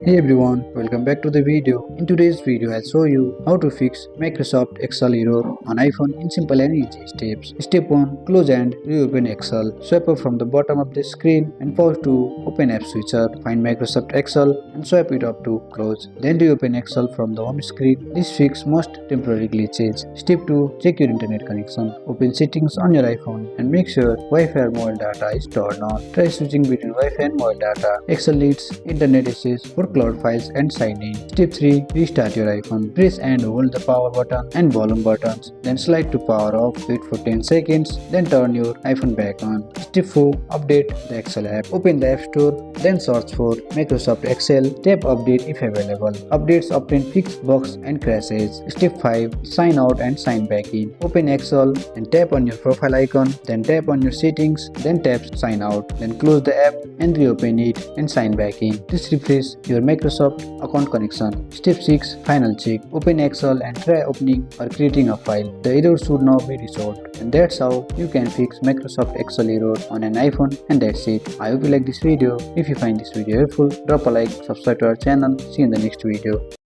Hey everyone, welcome back to the video. In today's video, I'll show you how to fix Microsoft Excel error on iPhone in simple and easy steps. Step 1. Close and reopen Excel. Swipe up from the bottom of the screen and pause to open app switcher. Find Microsoft Excel and swipe it up to close. Then reopen Excel from the home screen. This fix must temporary glitches. Step 2. Check your internet connection. Open settings on your iPhone and make sure Wi-Fi or mobile data is turned on. Try switching between Wi-Fi and mobile data. Excel needs internet access for cloud files and sign in. Step 3. Restart your iPhone. Press and hold the power button and volume buttons. Then slide to power off. Wait for 10 seconds. Then turn your iPhone back on. Step 4. Update the Excel app. Open the App Store. Then search for Microsoft Excel. Tap Update if available. Updates often fix bugs and crashes. Step 5. Sign out and sign back in. Open Excel and tap on your profile icon. Then tap on your settings. Then tap sign out. Then close the app and reopen it and sign back in. This refresh your Microsoft account connection. Step 6. Final check. Open Excel and try opening or creating a file. The error should now be resolved. And that's how you can fix Microsoft Excel error on an iPhone, and that's it. I hope you like this video. If you find this video helpful, drop a like, subscribe to our channel. See you in the next video.